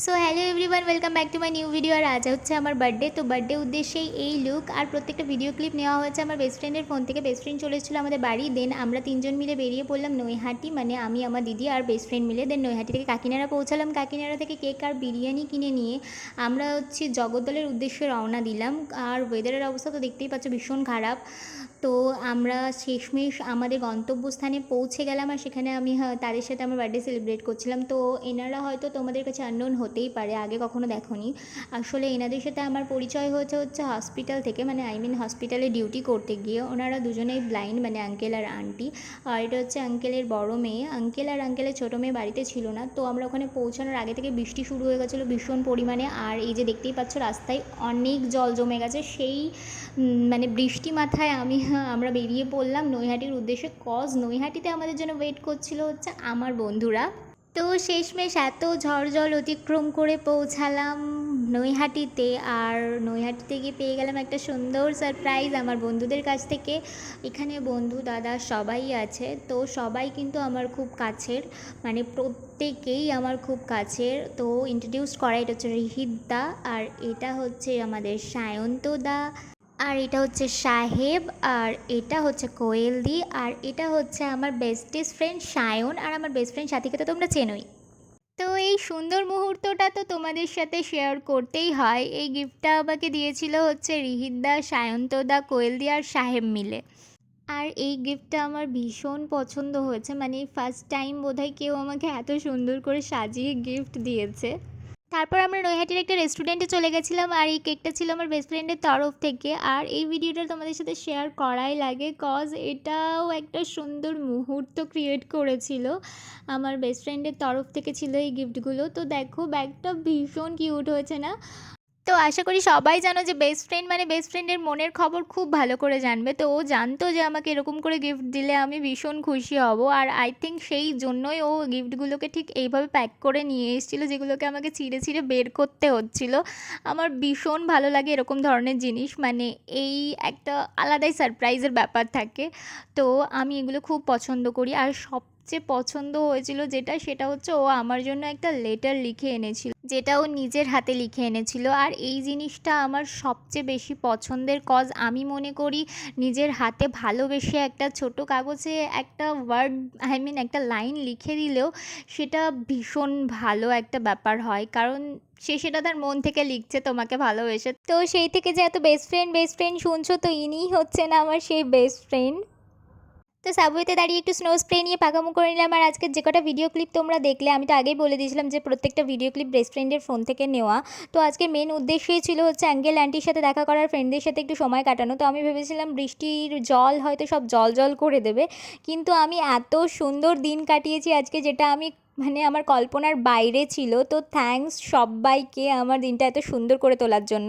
So hello everyone, welcome back to my new video. আর আজ হচ্ছে আমার বার্থডে, তো বার্থডে উদ্দেশ্যেই এই লুক আর প্রত্যেকটা ভিডিও ক্লিপ নেওয়া হয়েছে আমার বেস্ট ফ্রেন্ডের ফোন থেকে। বেস্ট ফ্রেন্ড চলে এসেছিলো আমাদের বাড়ি, দেন আমরা তিনজন মিলে বেরিয়ে পড়লাম নৈহাটি, মানে আমি, আমার দিদি আর বেস্ট ফ্রেন্ড মিলে। দেন নৈহাটি থেকে কাকিনাড়া পৌঁছালাম, কাকিনাড়া থেকে কেক আর বিরিয়ানি কিনে নিয়ে আমরা হচ্ছে জগদ্দলের উদ্দেশ্যে রওনা দিলাম। আর ওয়েদারের অবস্থা তো দেখতেই পাচ্ছ, ভীষণ খারাপ। তো আমরা শেষমেশ আমাদের গন্তব্যস্থানে পৌঁছে গেলাম, আর সেখানে আমি তাদের সাথে আমার বার্থডে সেলিব্রেট করছিলাম। তো এনারা হয়তো তোমাদের কাছে আননোন হতেই পারে, আগে কখনো দেখোনি। আসলে এনাদের সাথে আমার পরিচয় হচ্ছে হসপিটাল থেকে, মানে হসপিটালে ডিউটি করতে গিয়ে। ওনারা দুজনেই ব্লাইন্ড, মানে আঙ্কেল আর আন্টি। আর এটা হচ্ছে আঙ্কেলের বড় মেয়ে। আঙ্কেল আর আঙ্কেলের ছোটো মেয়ে বাড়িতে ছিল না। তো আমরা ওখানে পৌঁছানোর আগে থেকে বৃষ্টি শুরু হয়ে গেছিলো ভীষণ পরিমাণে। আর এই যে দেখতেই পাচ্ছ রাস্তায় অনেক জল জমে গেছে। সেই মানে বৃষ্টি মাথায় আমরা বেরিয়ে পড়লাম নৈহাটির উদ্দেশ্যে। নৈহাটিতে আমাদের জন্য ওয়েট করছিল হচ্ছে আমার বন্ধুরা। তো শেষমেশ এত ঝড় জল অতিক্রম করে পৌঁছালাম নৈহাটিতে। আর নৈহাটিতে গিয়ে পেয়ে গেলাম একটা সুন্দর সারপ্রাইজ আমার বন্ধুদের কাছ থেকে। এখানে বন্ধু দাদা সবাই আছে, তো সবাই কিন্তু আমার খুব কাছের, মানে প্রত্যেকেই আমার খুব কাছের। তো ইন্ট্রোডিউস করা, এটা হচ্ছে রিহিত দা, আর এটা হচ্ছে আমাদের সায়ন্তদা, আর এটা হচ্ছে সাহেব, আর এটা হচ্ছে কোয়েলদি, আর এটা হচ্ছে আমার বেস্টেস্ট ফ্রেন্ড সায়ন, আর আমার বেস্ট ফ্রেন্ড সাথীকে তো তোমরা চেনোই। তো এই সুন্দর মুহূর্তটা তো তোমাদের সাথে শেয়ার করতেই হয়। এই গিফটটা আমাকে দিয়েছিল হচ্ছে রিহিতদা, সায়ন্তদা, কোয়েলদি আর সাহেব মিলে। আর এই গিফটটা আমার ভীষণ পছন্দ হয়েছে, মানে ফার্স্ট টাইম বোধহয় কেউ আমাকে এত সুন্দর করে সাজিয়ে গিফট দিয়েছে। তারপর আমরা নৈহাটির একটা রেস্টুরেন্টে চলে গেছিলাম, আর এই কেকটা ছিল আমার বেস্ট ফ্রেন্ডের তরফ থেকে। আর এই ভিডিওটা তোমাদের সাথে শেয়ার করাই লাগে, কজ এটাও একটা সুন্দর মুহূর্ত ক্রিয়েট করেছিল। আমার বেস্ট ফ্রেন্ডের তরফ থেকে ছিল এই গিফটগুলো। তো দেখো ব্যাগটা ভীষণ কিউট হয়েছে না? তো আশা করি সবাই জানো যে বেস্ট ফ্রেন্ড মানে বেস্ট ফ্রেন্ডের মনের খবর খুব ভালো করে জানবে। তো ও জানতো যে আমাকে এরকম করে গিফট দিলে আমি ভীষণ খুশি হব। আর আই থিঙ্ক সেই জন্যই ও গিফটগুলোকে ঠিক এইভাবে প্যাক করে নিয়ে এসেছিলো, যেগুলোকে আমাকে ছিঁড়ে ছিঁড়ে বের করতে হচ্ছিল। আমার ভীষণ ভালো লাগে এরকম ধরনের জিনিস, মানে এই একটা আলাদাই সারপ্রাইজের ব্যাপার থাকে। তো আমি এগুলো খুব পছন্দ করি। আর সবচেয়ে পছন্দ হয়েছিল যেটা, সেটা হচ্ছে ও আমার জন্য একটা লেটার লিখে এনেছিল, যেটা ও নিজের হাতে লিখে এনেছিল। আর এই জিনিসটা আমার সবচেয়ে বেশি পছন্দের, কজ আমি মনে করি নিজের হাতে ভালোবেসে একটা ছোট কাগজে একটা ওয়ার্ড, একটা লাইন লিখে দিলেও সেটা ভীষণ ভালো একটা ব্যাপার হয়, কারণ সে সেটা তার মন থেকে লিখছে তোমাকে ভালোবেসে। তো সেই থেকে যে এত বেস্ট ফ্রেন্ড বেস্ট ফ্রেন্ড শুনছো, তো ইনিই হচ্ছেন আমার সেই বেস্ট ফ্রেন্ড। তো সাবওয়েতে দাঁড়িয়ে একটু স্নো স্প্রে নিয়ে পাকামো করে নিলাম। আর আজকের যে কটা ভিডিও ক্লিপ তোমরা দেখলে, আমি তো আগেই বলে দিয়েছিলাম যে প্রত্যেকটা ভিডিও ক্লিপ বেস্ট ফ্রেন্ডের ফোন থেকে নেওয়া। তো আজকের মেন উদ্দেশ্যই ছিল হচ্ছে আঙ্কেল আন্টির সাথে দেখা করার, ফ্রেন্ডদের সাথে একটু সময় কাটানো। তো আমি ভেবেছিলাম বৃষ্টির জল হয়তো সব জল জল করে দেবে, কিন্তু আমি এত সুন্দর দিন কাটিয়েছি আজকে, যেটা আমি মানে আমার কল্পনার বাইরে ছিল। তো থ্যাঙ্কস সবাইকে আমার দিনটা এত সুন্দর করে তোলার জন্য।